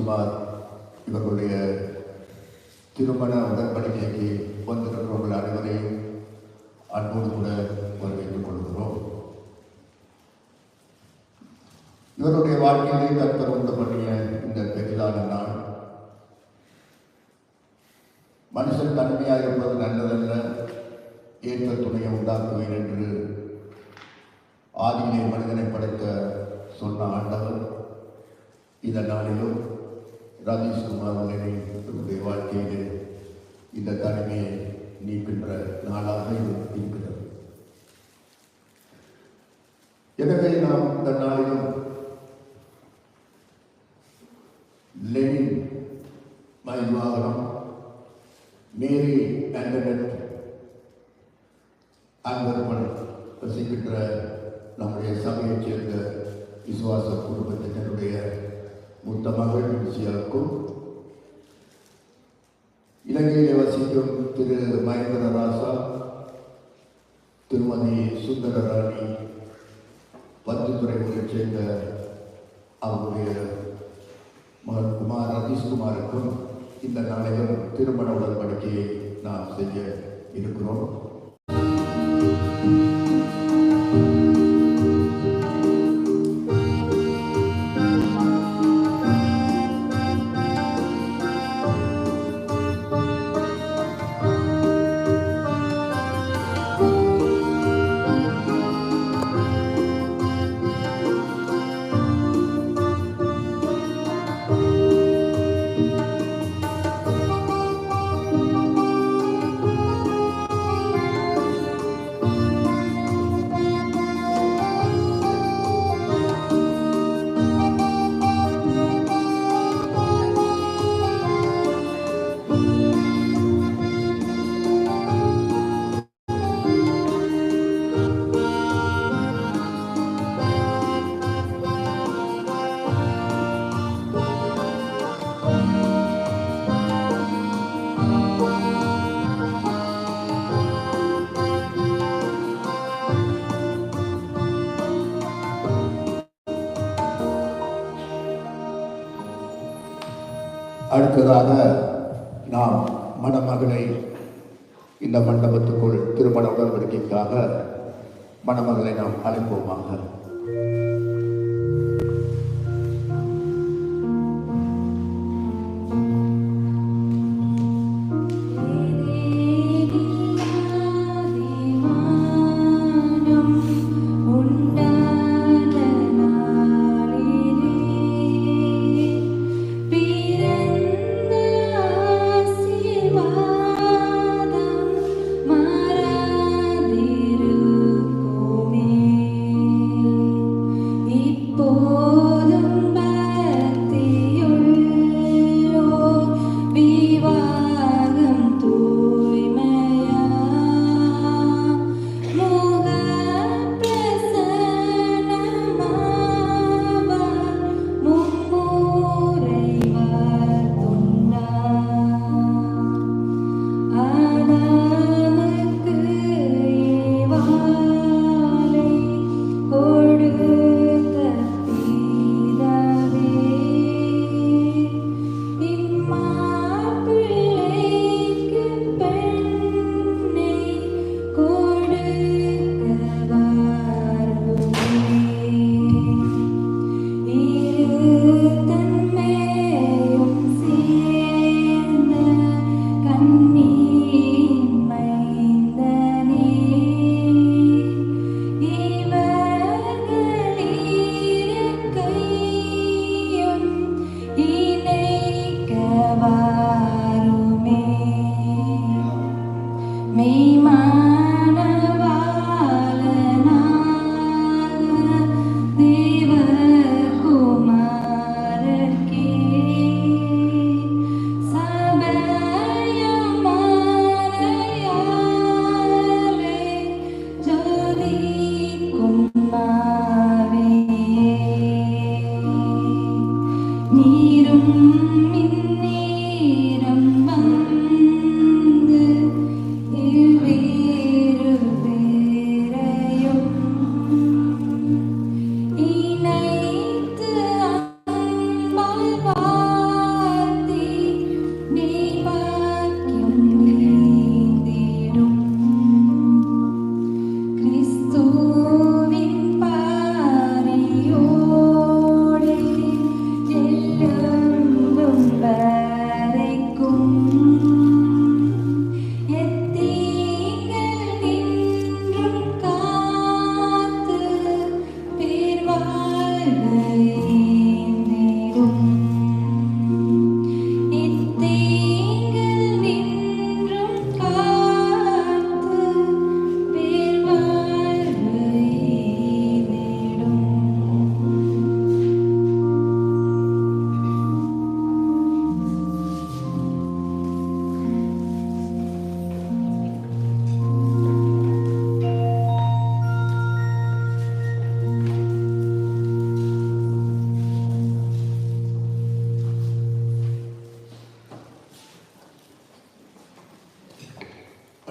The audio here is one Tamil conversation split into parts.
குமார் இவர்களுடைய திருமண உடன்படிக்கைக்கு வந்திருக்கிறவர்கள் அனைவரையும் அன்போடு கூட வரவேற்றுக் கொள்கிறோம். இவருடைய வாழ்க்கையிலே கர்த்தர் உண்டு பண்ணிய இந்த பெரிதான நாள், மனுஷன் தனிமையாக இருப்பது நல்லதல்ல, ஏற்ற துணையை உண்டாக்குவேன் என்று ஆதியிலே மனிதனை படைக்க சொன்ன ஆண்டவர் இந்த நாளிலும் ராஜேஷ்குமார் அவர்களுடைய வாழ்க்கையிலே இந்த தனிமையை நீக்கின்ற நாளாக இது இருக்கிறது. எனவே நாம் இந்த நாளிலும் லெனின் மயில்வாகனம், மேரி ஆண்டனட் ஆங்கர்மன் வசிக்கின்ற நம்முடைய சபையைச் சேர்ந்த விசுவாச குடும்பத்தினருடைய மூத்த மகள் விஜயாவுக்கும், இலங்கையிலே வசிக்கும் திரு மகேந்திர ராசா, திருமதி சுந்தரராணி, பத்துத்துறைகளைச் சேர்ந்த அவருடைய மகன் குமார் ரதீஷ்குமாருக்கும் இந்த நாளிலும் திருமண உடன்படிக்கையை நாம் செய்ய இருக்கிறோம். அடுத்ததாக நாம் மணமகளை இந்த மண்டபத்துக்குள் திருமண உடன்படிக்கைக்காக மணமகளை நாம் அழைப்போமாக.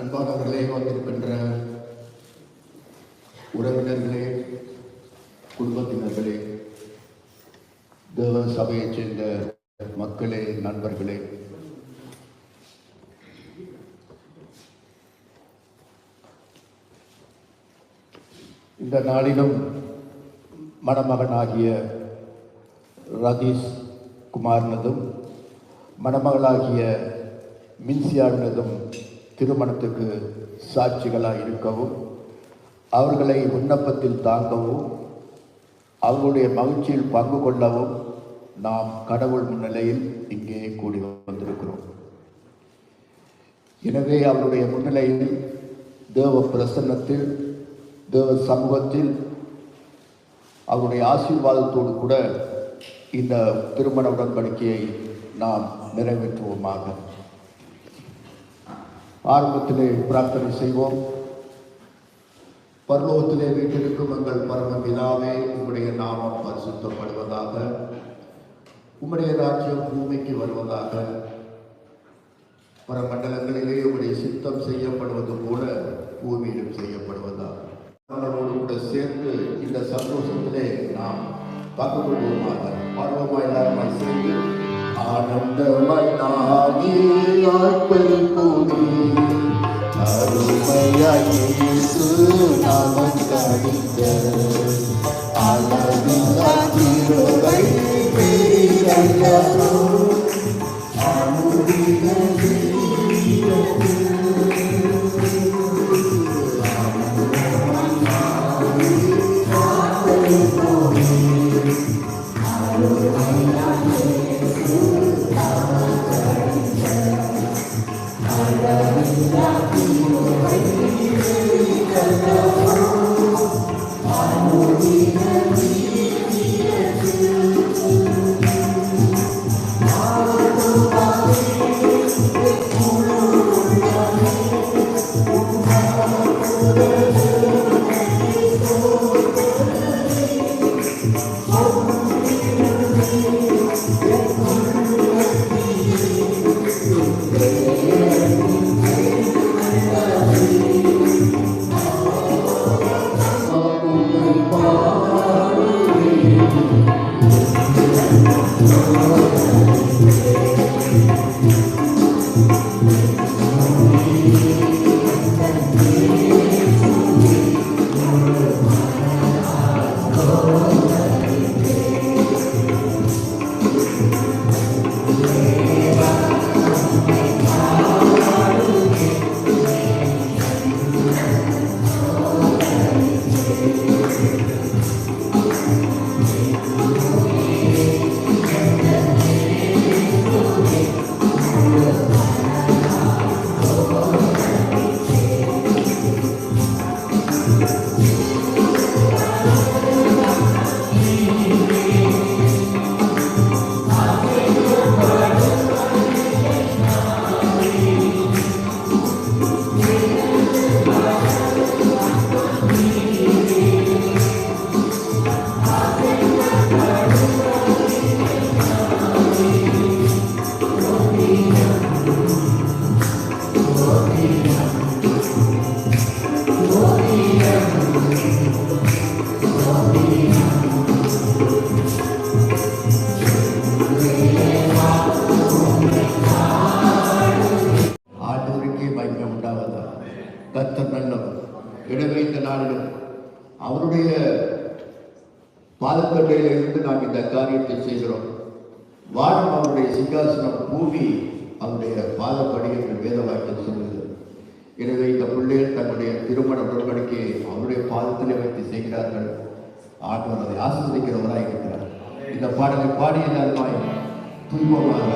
அன்பானவர்களே, வந்திருக்கின்ற உறவினர்களே, குடும்பத்தினர்களே, தேவ சபையைச் சேர்ந்த மக்களே, நண்பர்களே, இந்த நாளிலும் மணமகனாகிய ரதீஷ் குமாரினதும் மணமகளாகிய மின்சியாவினதும் திருமணத்துக்கு சாட்சிகளாக இருக்கவும், அவர்களை விண்ணப்பத்தில் தாங்கவும், அவர்களுடைய மகிழ்ச்சியில் பங்கு கொள்ளவும் நாம் கடவுள் முன்னிலையில் இங்கே கூடி வந்திருக்கிறோம். எனவே அவருடைய முன்னிலையில் தேவ பிரசன்னத்தில், தேவ சமூகத்தில் அவருடைய ஆசீர்வாதத்தோடு கூட இந்த திருமண உடன்படிக்கையை நாம் நிறைவேற்றுவோமாக. ஆரம்பத்திலே பிரார்த்தனை செய்வோம். பரலோகத்திலே வீட்டிற்கும் எங்கள் பரம பிதாவே, உம்முடைய நாமம் பரிசுத்தப்படுவதாக, உம்முடைய ராஜ்யம் பூமிக்கு வருவதாக, பரமண்டலங்களிலே உம்முடைய சித்தம் செய்யப்படுவது போல பூமியிலும் செய்யப்படுவதாக. அவர்களோடு கூட சேர்ந்து இந்த சந்தோஷத்திலே நாம் பங்கு கொள்வோமாக. பாடுவோமாய் எல்லாருமாய் சேர்ந்து ஆனந்தமாய் நாமே ஆட்படுப்போமே, அருமையாய் இயேசு நாமம் தரித்த அளவில்லா கிருபை பெரியதோ கர்த்தர் நல்லவர். எனவே இந்த நாளிலும் அவருடைய பாதக்கட்டையில் இருந்து நாம் இந்த காரியத்தை செய்கிறோம். வானம் அவருடைய சிங்காசனம், பூமி அவருடைய பாதப்படி என்று வேத வாக்கியம் சொல்லுது. எனவே இந்த பிள்ளைகள் தன்னுடைய திருமண உடன்படிக்கையை அவருடைய பாதத்திலே வைத்து செய்கிறார்கள். ஆண்டவர் அதை ஆசீர்வதிக்கிறவராக இருக்கிறார். இந்த பாடலை பாடிய எல்லாருமாய் துன்பமாக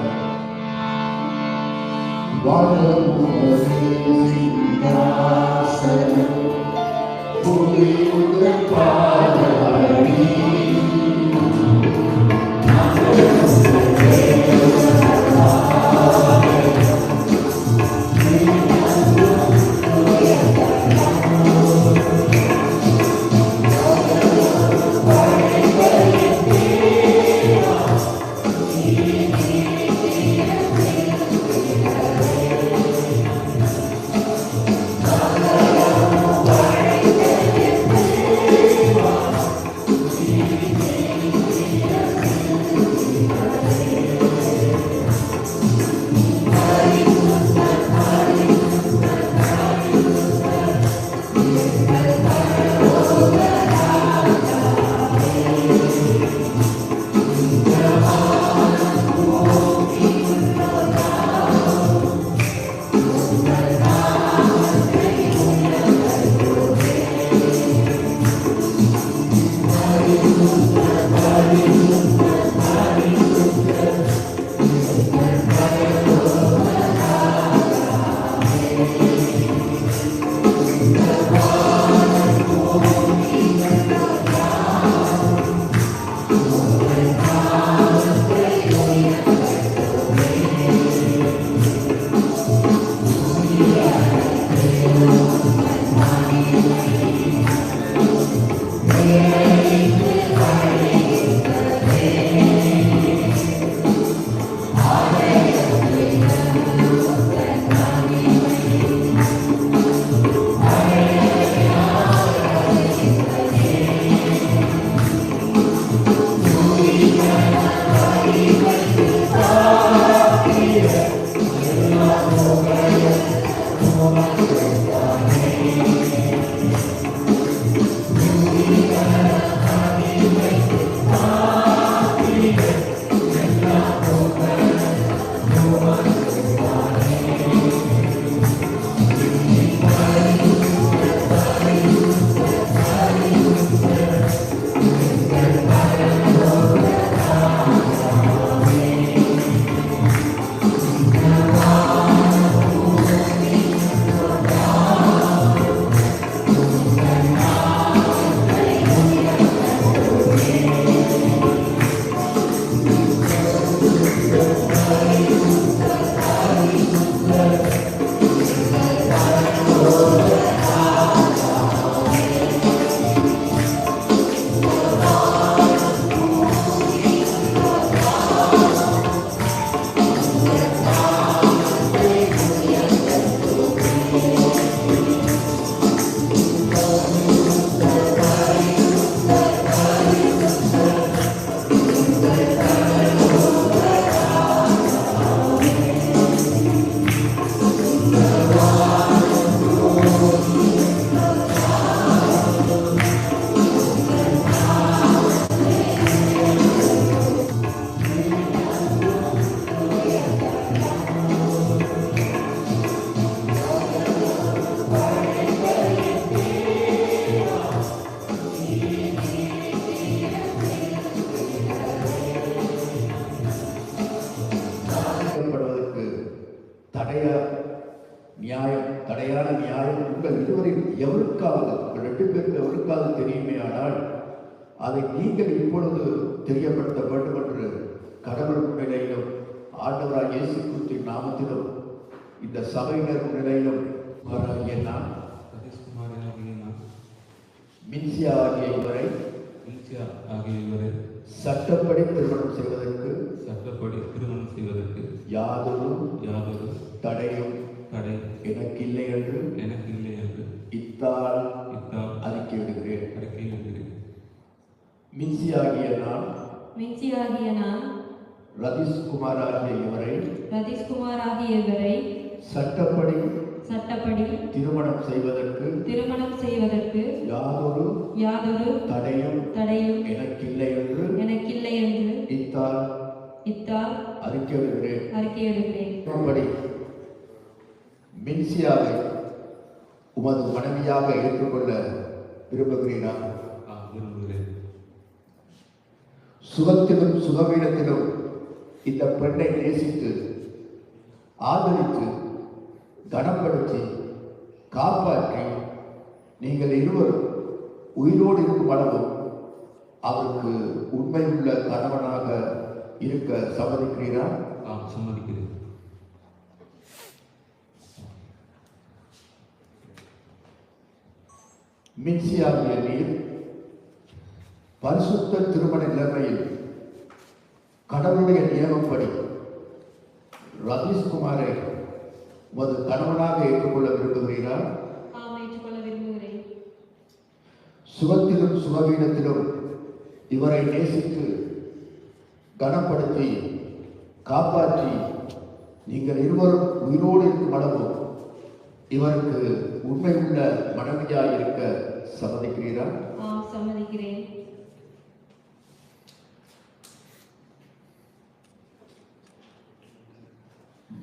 தடையான நியாயம் உங்கள் இருவரில் எவருக்காவது, உங்கள் 2 பேருக்கு எவருக்காவது தெரியுமே, ஆனால் அதை நீங்கள் இப்பொழுது தெரியப்படுத்த வேண்டும் என்று கடவுள் முன்னிலையிலும் ஆண்டவராக இயேசு கிறிஸ்துவின் நாமத்திலும் இந்த சபையினர் முன்னிலையிலும் நான் மின்சியா ஆகிய இவரை சட்டப்படி திருமணம் செய்வதற்கு யாதொரு தடையும் எனக்கில்லை என்று இத்தால் அறிக்கையிடுகிறேன். மின்சியாகிய நான் ரதீஷ் குமார் ஆகிய இவரை சட்டப்படி திருமணம் செய்வதற்கு யாதொரு தடையும் எனக்கில்லை என்று இத்தால் அறிக்கையிடுகிறேன். மின்சியாவை உமது மனைவியாக ஏற்றுக்கொள்ள விரும்புகிறீரா? சுகத்திலும் சுகவீனத்திலும் இந்த பெண்ணை நேசித்து ஆதரித்து கனப்படுத்தி காப்பாற்றி நீங்கள் இருவரும் உயிரோடு இருக்கும் அளவும் அவருக்கு உண்மையுள்ள கணவனாக இருக்க சம்மதிக்கிறீரா? சம்மதிக்கிறேன். மின்சியாகிய நீர் பரிசுத்த திருமண நிலைமையில் கடவுளுடைய நியமப்படி ரதீஷ் குமாரை உமது கணவனாக ஏற்றுக்கொள்ள விரும்புகிறீரா? சுகத்திலும் சுகவீனத்திலும் இவரை நேசித்து கனப்படுத்தி காப்பாற்றி நீங்கள் இருவரும் உயிரோடு இருக்கும் அளவு இவருக்கு உண்மையுள்ள மனைவியாய் இருக்க சம்மதிக்கிறீரா? சம்மதிக்கிறேன்.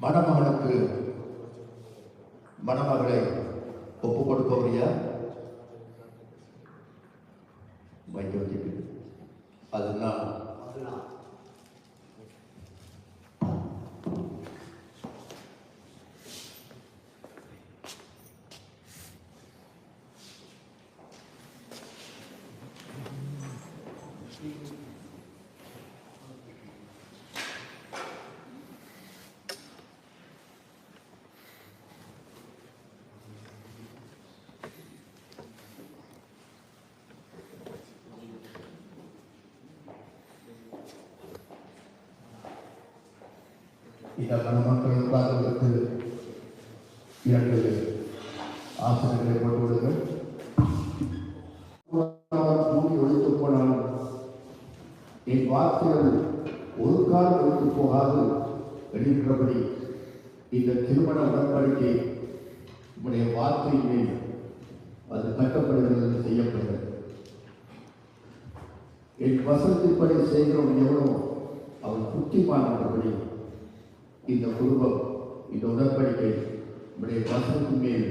மணமகனுக்கு மணமகளை ஒப்பு கொடுப்பவரியா? வைக்க வச்சுட்டு அதுதான் இந்த மணமக்கள் உட்கார்ந்ததற்கு 2 ஆசனங்களை போட்டு விடுங்கள். பூமி ஒழித்து போனாலும் என் வார்த்தைகள் ஒரு கால் ஒழித்து போகாது என்கிறபடி இந்த திருமண உடன்படிக்கை உடைய வார்த்தையின் மேல் அது கட்டப்படுகிறது, செய்யப்படுகிறது. என் வசனத்தின்படி செய்கிறவன் எவனோ அவன் புத்திமான் என்றபடி இந்த குடும்பம், இந்த உடன்படிக்கை உடைய வசனத்தின் மேல்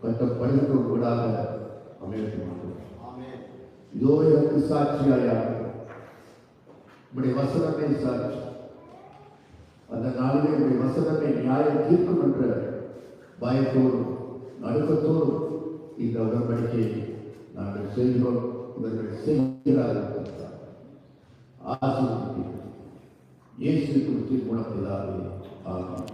கட்டப்படுகிற வீடாக அமையட்டும். இதோ எனக்கு சாட்சியாயாக உடைய வசனமே சாட்சி. அந்த நாளிலே உடைய வசனமே நியாயம் தீர்க்கும் என்ற பயத்தோடும் நடுக்கத்தோடும் இந்த உடன்படிக்கையை நாங்கள் செய்கிறோம். இவர்கள் செய்கிறார்கள். ஆசீர்வதிப்பீர்கள். இயேசு கிறிஸ்துவின் மூலத்திலாவே ஆமென்.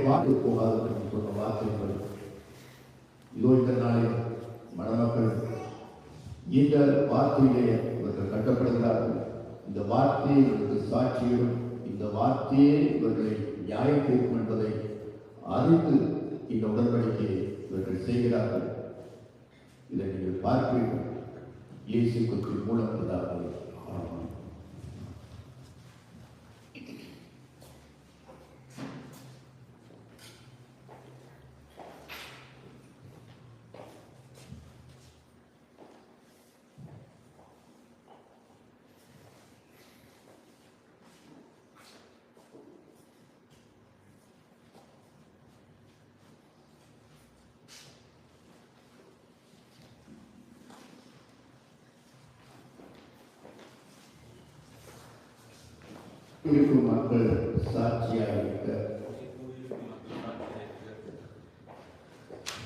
வாக்கு போகாது சொன்ன வார்த்தைகள் இதோ இந்த நாளில் மணமக்கள் இந்த வார்த்தையிலே இவர்கள் கட்டப்படுகிறார்கள். இந்த வார்த்தையை இவருக்கு சாட்சியும், இந்த வார்த்தையே இவர்களை நியாயம் தீர்க்கும் என்பதை அறிந்து இந்த உடன்படிக்கையை இவர்கள் செய்கிறார்கள். இதை நீங்கள் பார்ப்பீர்கள். இயேசு கிறிஸ்துவின் மூலத்திலாக ஆமென். இருக்கும் மக்கள் சாட்சியாக இருக்க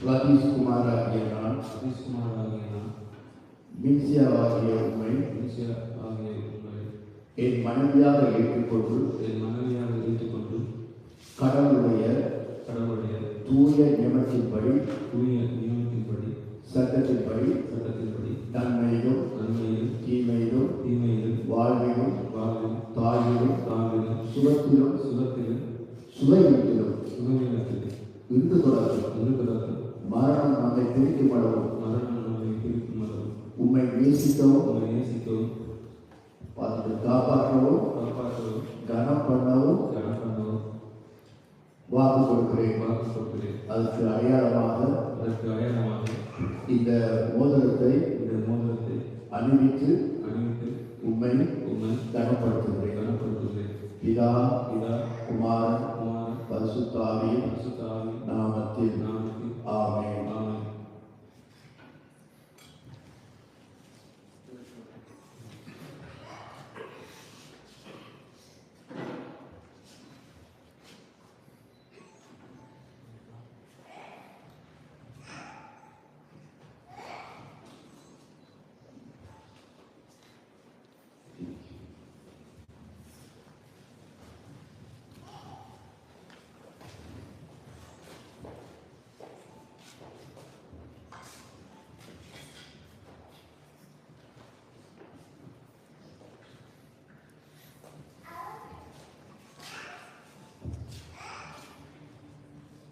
ரதீஷ்குமார் ஆகிய நான் மின்சியாவாகிய உண்மை என் மனைவியாக ஏற்றுக்கொண்டு கடவுளுடைய தூய நியமத்தின்படி சட்டத்தின்படி நன்மையிலும் தீமையிலும் வாழ்விலும் தாயிலும் சுகத்திலும் சுவையிலும் இன்று தொடர்ந்து மரணம் நம்மை பிரிக்கும் அளவும் உம்மை நேசிக்கவும் பார்த்து காப்பாற்றவும் கனம் பண்ணவும் வாக்கு கொடுக்கிறேன். அதற்கு அடையாளமாக இந்த மோதிரத்தை அணிவித்து உம்மை கனப்படுத்துகிறேன். பிதா குமாரன் பரிசுத்த ஆவியின் நாமத்தில் ஆமென்.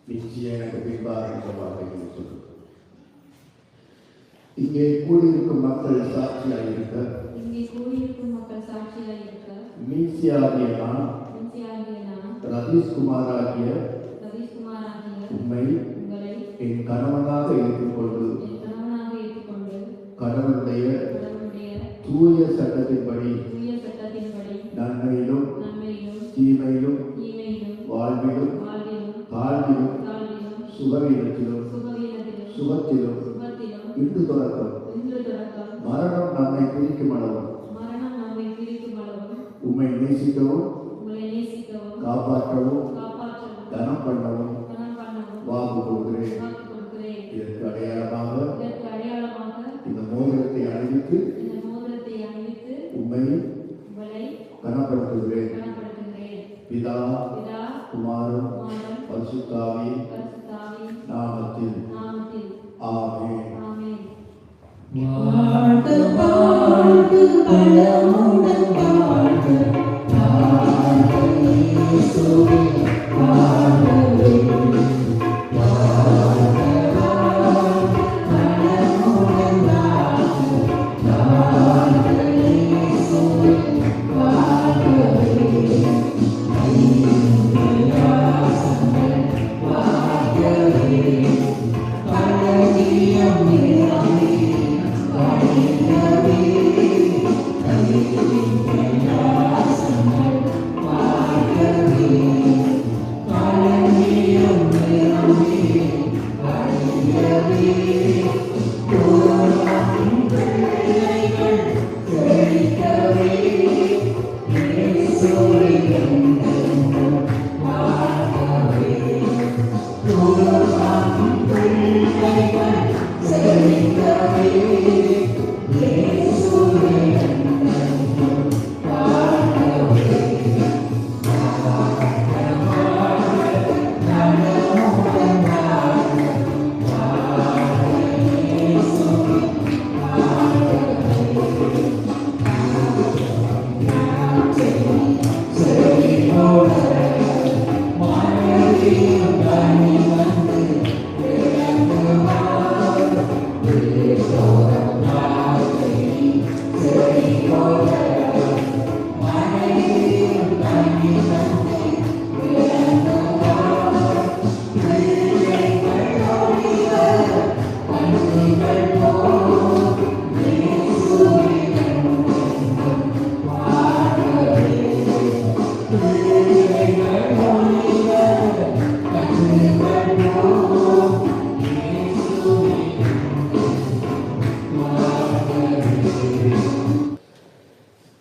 நிச்சயம் எனக்கு பின்பாக சொல்லுங்கள். இங்கே கூடியிருக்கும் மக்கள் சாட்சியாக இருக்க மீசியாகிய நான் ரதீஷ்குமார் ஆகிய உம்மை என் கணவனாக ஏற்றுக்கொண்டு கடவுளுடைய தூய சட்டத்தின்படி நன்மையிலும் தீமையிலும் வாழ்விலும் தாழ்விலும் சுகத்திலும் இன்று தொடக்கம் மரணம் நம்மை பிரிக்கும் அளவும் உம்மை நேசிக்கவும் காப்பாற்றவும் கனம் பண்ணவும் வாக்கு கொடுக்கிறேன். இதற்கு அடையாளமாக இந்த மோதிரத்தை அணிவித்து உம்மை கனப்படுத்துகிறேன். பிதா குமாரன் பரிசுத்த ஆவியின் நாமத்தில் ஆமென். வாழ்க வாழ்க பலமுடன் வாழ்க வாழ்க இயேசுவே வாழ்கவே வாழ்க வாழ்க பலமுடன் வாழ்க வாழ்க இயேசுவே வாழ்கவே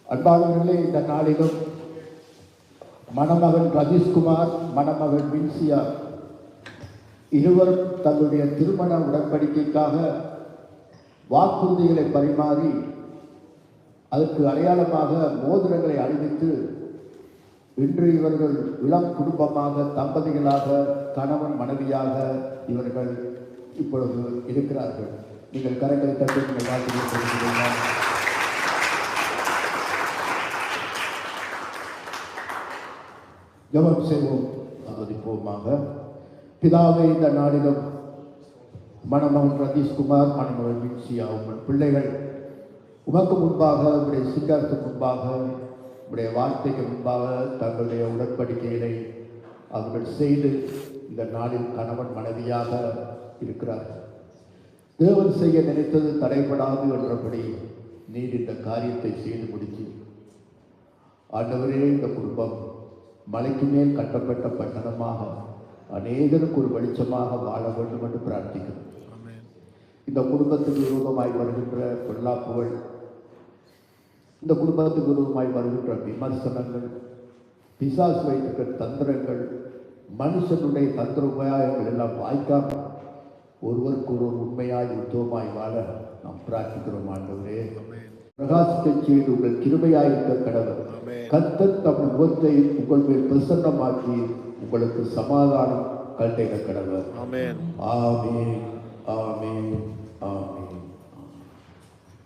அன்பானவர்களே, இந்த நாளிலும் மணமகன் ரதீஷ்குமார், மணமகன் வின்சியா இருவரும் தங்களுடைய திருமண உடன்படிக்கைக்காக வாக்குறுதிகளை பரிமாறி அதற்கு அடையாளமாக மோதிரங்களை அணிவித்து இன்று இவர்கள் இளம் குடும்பமாக தம்பதிகளாக கணவன் மனைவியாக இவர்கள் இப்பொழுது இருக்கிறார்கள். நீங்கள் கரங்களை தட்டி நீங்கள் வாழ்த்துக்களை தெரிவிக்கிறீர்கள். ஜெபம் செய்வோம், ஆராதிப்போமாக. பிதாவே, இந்த நாளிலும் மணமகன் ரதீஷ்குமார், மணமகன் வின்சியா உங்கள் பிள்ளைகள் உமக்கு முன்பாக, உங்களுடைய சிங்காரத்துக்கு முன்பாக, உங்களுடைய வார்த்தைக்கு முன்பாக தங்களுடைய உடன்படிக்கைகளை அவர்கள் செய்து இந்த நாளில் கணவன் மனைவியாக இருக்கிறார்கள். தேவன் செய்ய நினைத்தது தடைபடாது என்றபடி நீர் இந்த காரியத்தை செய்து முடித்து ஆண்டவரே, இந்த குடும்பம் மலைக்கு மேல் கட்டப்பட்ட பட்டணமாக அநேகருக்கு ஒரு வெளிச்சமாக வாழ வேண்டும் என்று பிரார்த்திக்கிறோம். இந்த குடும்பத்துக்கு விரோதமாய் வருகின்ற பொல்லாப்புகள், இந்த குடும்பத்துக்கு விரோதமாய் வருகின்ற விமர்சனங்கள், பிசாசு வைத்திருக்கிற தந்திரங்கள், மனுஷனுடைய தந்திர உபாயங்கள் எல்லாம் வாய்க்காம ஒருவருக்கு ஒருவர் உண்மையாய் உத்தவமாய் வாழ நாம் பிரார்த்திக்கிறோம். ஆண்டவரே, பிரகாசிக்க செய்து உங்கள் கிருபையாயிருக்க கடவுள் கர்த்தர் தம் முகத்தை உங்கள் மேல் பிரசன்னமாக்கி உங்களுக்கு சமாதானம் கண்டிட கடவுள். ஆமென், ஆமென், ஆமென், ஆமென்.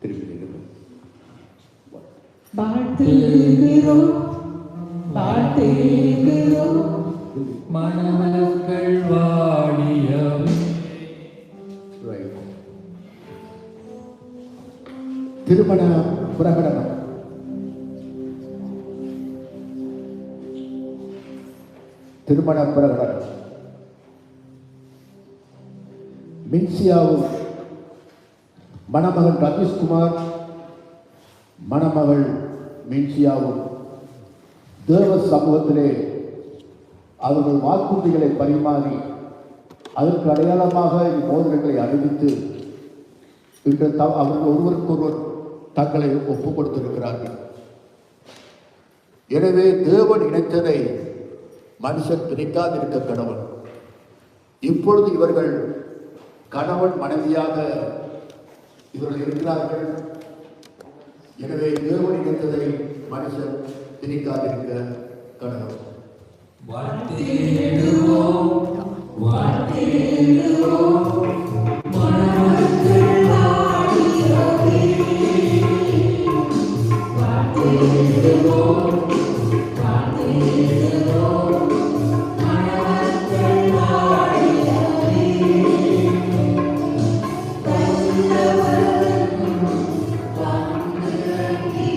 திரும்பி வாழ்த்துகிறோம், வாழ்த்துகிறோம், மணமக்கள் வாழியவே. திருமண பிரகடனம். திருமண பிரகடனம். மின்சியாவும் மணமகன் ரதீஷ்குமார், மணமகள் மின்சியாவும் தேவ சமூகத்திலே அவர்கள் வாக்குறுதிகளை பரிமாறி அதற்கு அடையாளமாக மோதிரங்களை அணிவித்து இன்று அவர்கள் ஒருவருக்கொருவர் தங்களை ஒப்புக் கொடுத்திருக்கிறார்கள். எனவே தேவன் இணைத்ததை மனுஷன் பிரிக்காதிருக்க கடவுள். இப்பொழுது இவர்கள் கணவன் மனைவியாக இவர்கள் இருக்கிறார்கள். எனவே தேவன் இணைத்ததை மனுஷன் பிரிக்காதிருக்க கடவுள். வாழ்த்திடுவோம், வாழ்த்திடுவோம், மணமக்கள் வாழியவே. வாழ்த்திடுவோம், வாழ்த்திடுவோம், மணமக்கள் வாழியவே. வல்லவன் வந்திறங்கி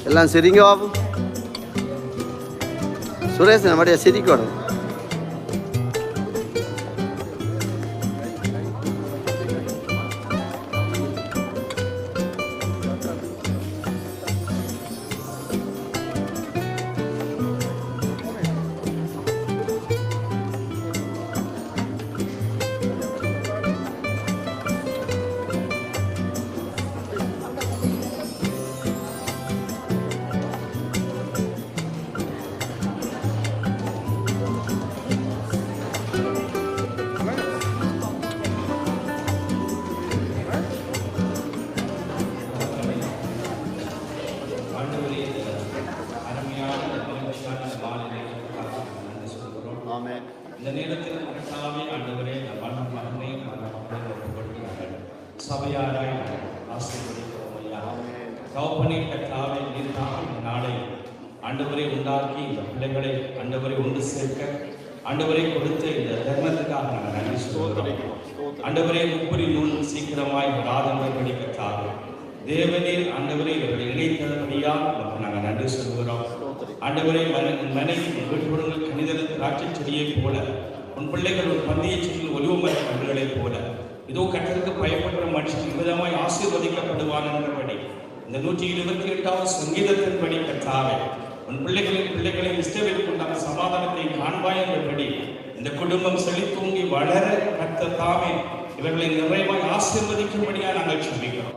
எல்லாம் சிரிங்க பாபு. சுரேஷ் நம்மடைய சிரிக்கணும். இந்த நேரத்தில் கர்த்தாவே ஆண்டவரே மனம் மகனை சபையாராய் ஆசீர்வதிக்கிறோம் ஐயா. தகப்பனே கர்த்தாவே நீர்தான் நாளை ஆண்டவரை உண்டாக்கி இந்த பிள்ளைகளை ஆண்டவரை ஒன்று சேர்க்க ஆண்டவரை கொடுத்த இந்த தர்மத்துக்காக நாங்கள் நன்றி சொல்கிறோம். ஆண்டவரே முப்பரி நூல் சீக்கிரமாய் ராதம்படி கர்த்தாவே தேவனீர் ஆண்டவரை இவர்களை இணைத்தபடியால் நாங்கள் நன்றி சொல்கிறோம். ஆண்டவரை மனைவி வீட்டுடன் கணிதல் திராட்சை செடியை போல உன் பிள்ளைகள் ஒரு பந்தய செடியில் ஒலிவமர கன்றுகளைப் போல இதோ கற்றலுக்கு பயப்படுற மனுஷன் விதமாய் ஆசீர்வதிக்கப்படுவான் என்றபடி இந்த 128வது சங்கீதத்தின்படி கர்த்தாவே உன் பிள்ளைகளின் இஷ்டவிற்கு உண்டான சமாதானத்தை காண்பாய் என்றபடி இந்த குடும்பம் செழித்தூங்கி வளர கர்த்தர் தாமே இவர்களை நிறைவாய் ஆசீர்வதிக்கும்படியா நாங்கள் சொல்கிறோம்.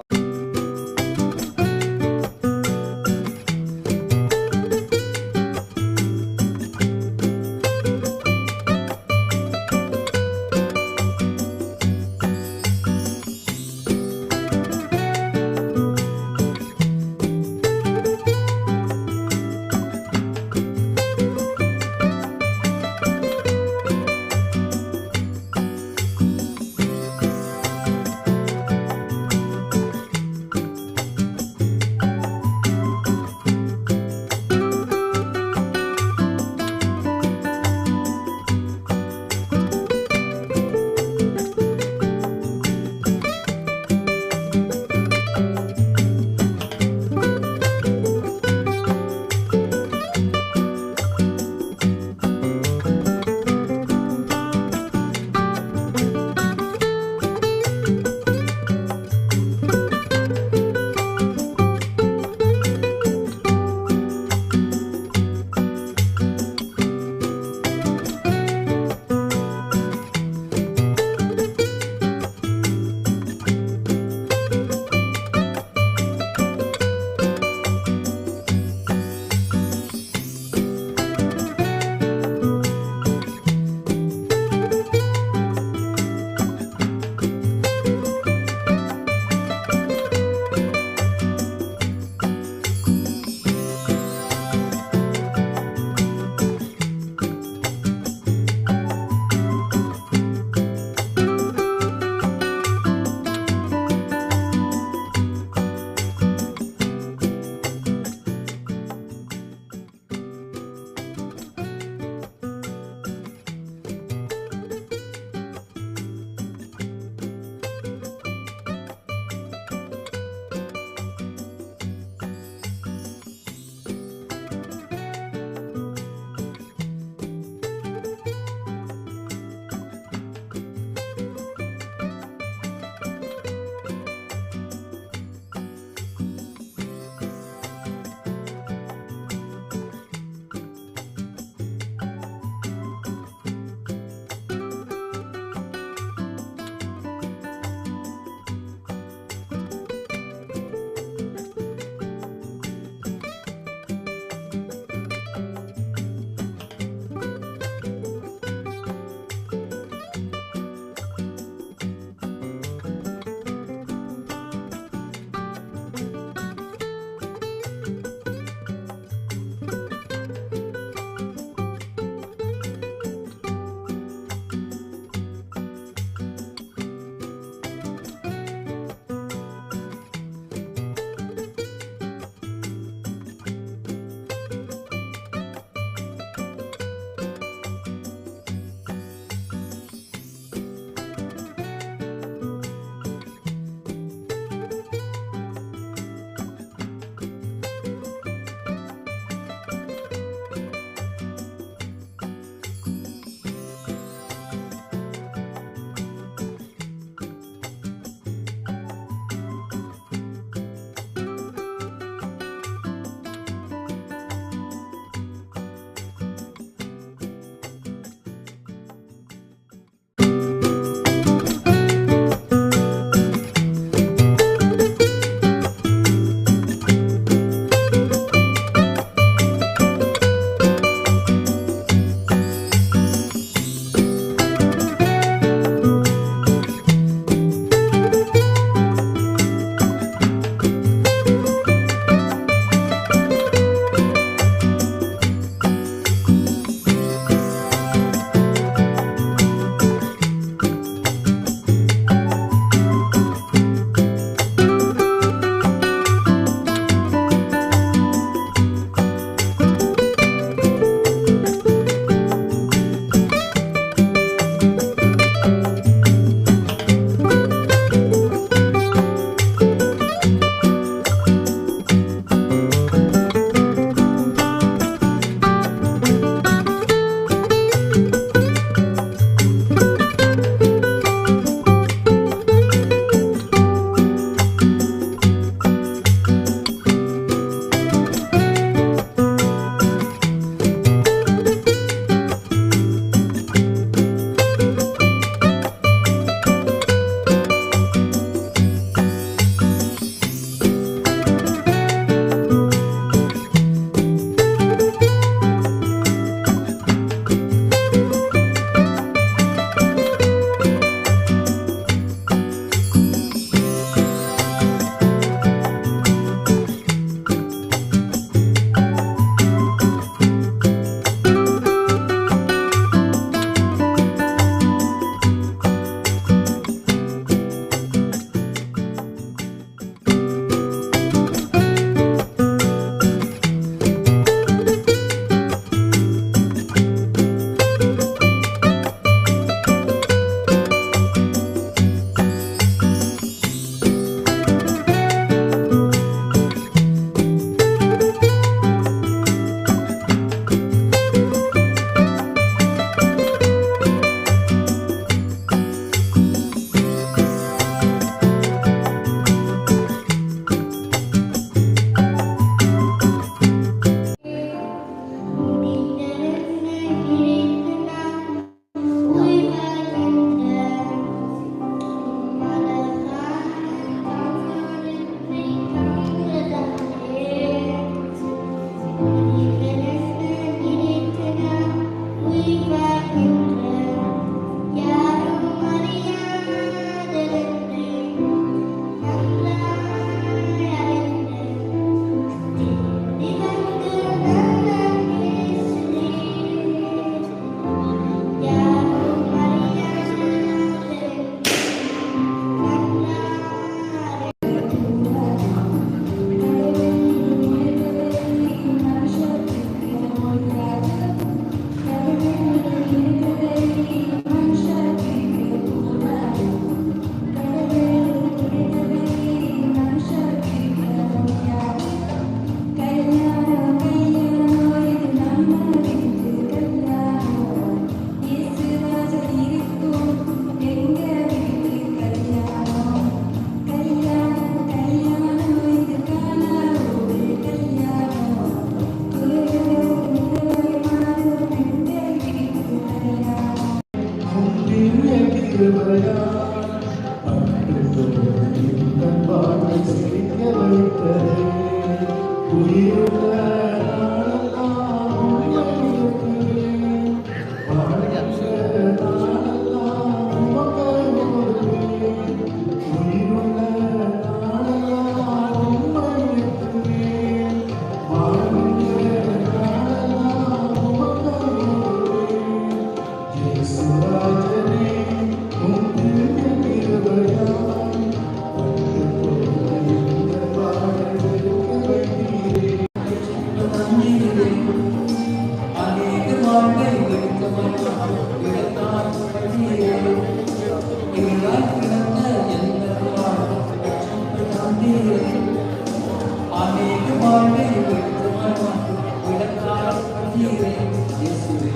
இயேசுவே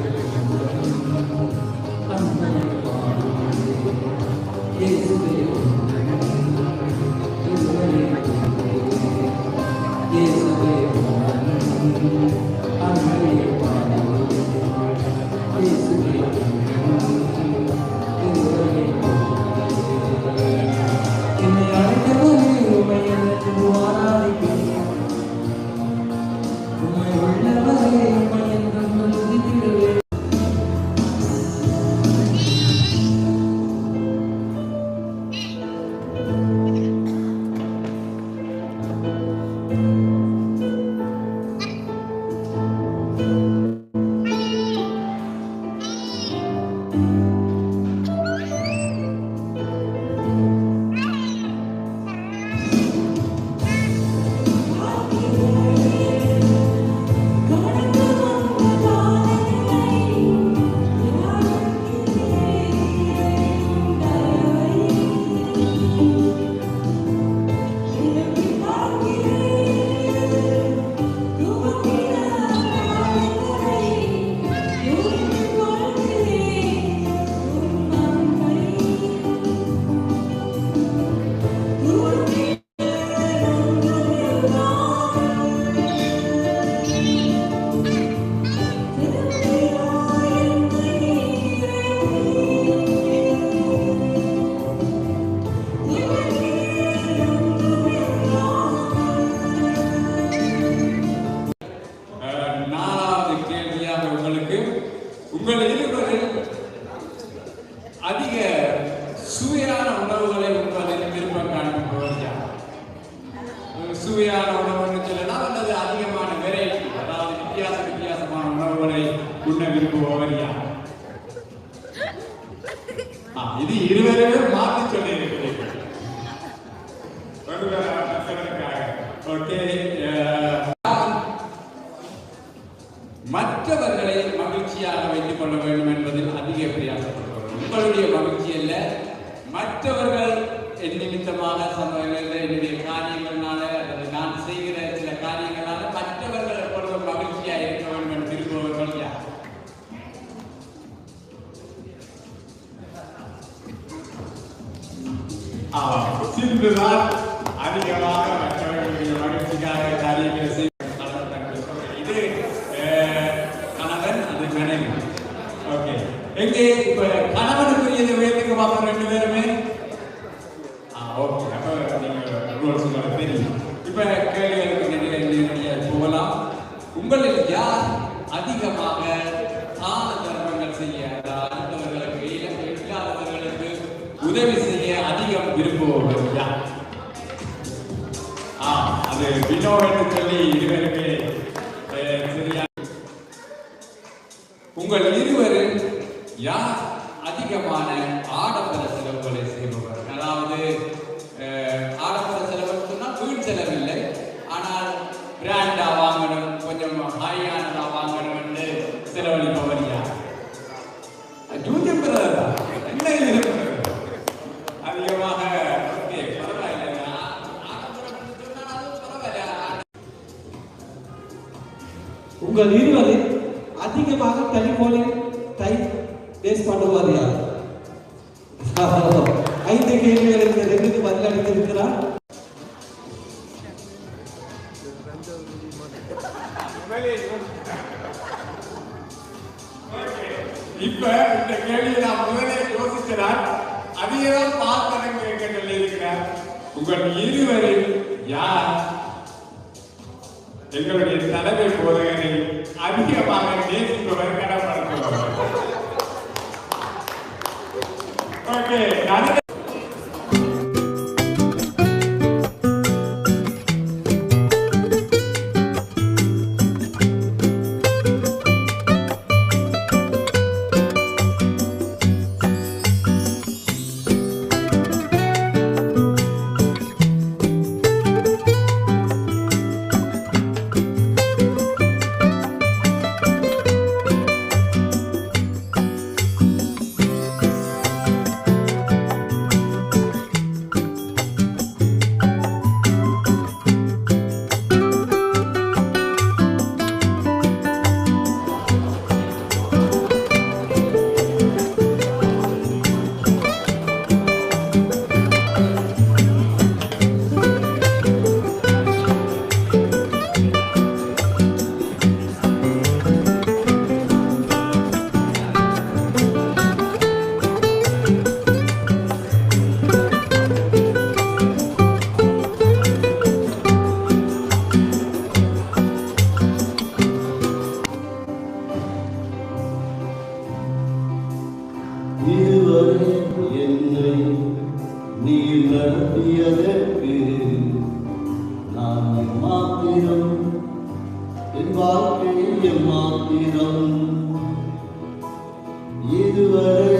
அன்னை இயேசுவே இயேசுவே அன்னை இயேசுவே என்னை அழைத்தவரே உம்மை என்று ஆராதிக்கிறேன். உம்மை உள்ளவரே உம்மை என்று துதிக்கிறேன். நாலாவது கேள்வியாக உங்களுக்கு, உங்கள் இருவரில் அதிக சுவையான உணவுகளை உண்பதில் விருப்பம் காண்பவர் யார்? சுவையான உணவுன்னு சொல்லலாம், அல்லது அதிகமான வெரைட்டி, அதாவது வித்தியாசமான உணவுகளை உண்ண விரும்புபவர் யார்? இது இருவருமே மாற்றி சொல்லி இருக்கிறீர்கள். ஓகே, மற்றவர்களை மகிழ்ச்சியாக வைத்துக் கொள்ள வேண்டும் என்பதில் அதிக பிரயாசப்படுவார்கள். உங்களுடைய மகிழ்ச்சி அல்ல, மற்றவர்கள் என் நிமித்தமாக என்னுடைய காரியங்களால அல்லது நான் செய்கிற சில காரியங்களால மற்றவர்கள் எப்பொழுதும் மகிழ்ச்சியாக இருக்க வேண்டும் என்று விரும்புபவர்கள் யார்? சிந்துதான் அதிகமாக மற்றவர்களுடைய மகிழ்ச்சிக்காக காரியங்களை செய்ய இது கணவன், அது மனைவி. ஓகே, எங்கே இப்ப கணவனுக்குரியது உயர்த்துக்கு பார்ப்போம் ரெண்டு பேருமே. ஓகே, அப்ப நீங்க ரூல்ஸ் உங்களுக்கு தெரியும். இப்ப கேள்விகளுக்கு நிறைய போகலாம். உங்களில் யார் அதிகமாக தான தர்மங்கள் செய்ய, அடுத்தவர்களுக்கு இல்லாதவர்களுக்கு உதவி செய்ய அதிகம் விரும்புபவர்கள் யார்? அது வினோ என்று சொல்லி இருவருக்கு சரியா. உங்கள் இருவரில் யார் அதிகமான ஆடம்பர செலவுகளை செய்பவர்? அதாவது ஆடம்பர செலவு சொன்னால் வீண் செலவில்லை, ஆனால் பிராண்டா வாங்கணும், கொஞ்சம் ஹையானதா வாங்கணும் என்று செலவழிப்பவர் யார்? ஜூனியர் பிரதர் என்ன இருக்கிறது அதிகமாக? உங்கள் இருவரில் அதிகமாக டெலிபோனில் டைப் பேஸ் பண்ணுவார் யார்? 5 கேள்விகளுக்கு 2க்கு பதில் அளித்திருக்கிறார். இப்ப இந்த கேள்வியை நான் முதலே யோசிக்கிறார், அதையேதான் பார்த்து கேட்க சொல்லி இருக்கிறார். உங்கள் இருவரில் யார் எங்களுடைய தலைமை போதகரை அதிகமாக நேசிப்பவர், கடன்படுத்துபவர்? ஓகே, இதுவரை என்னை நீ நடத்தியதற்கு நான் எம்மாத்திரம், என் வாழ்க்கை எம்மாத்திரம். இதுவரை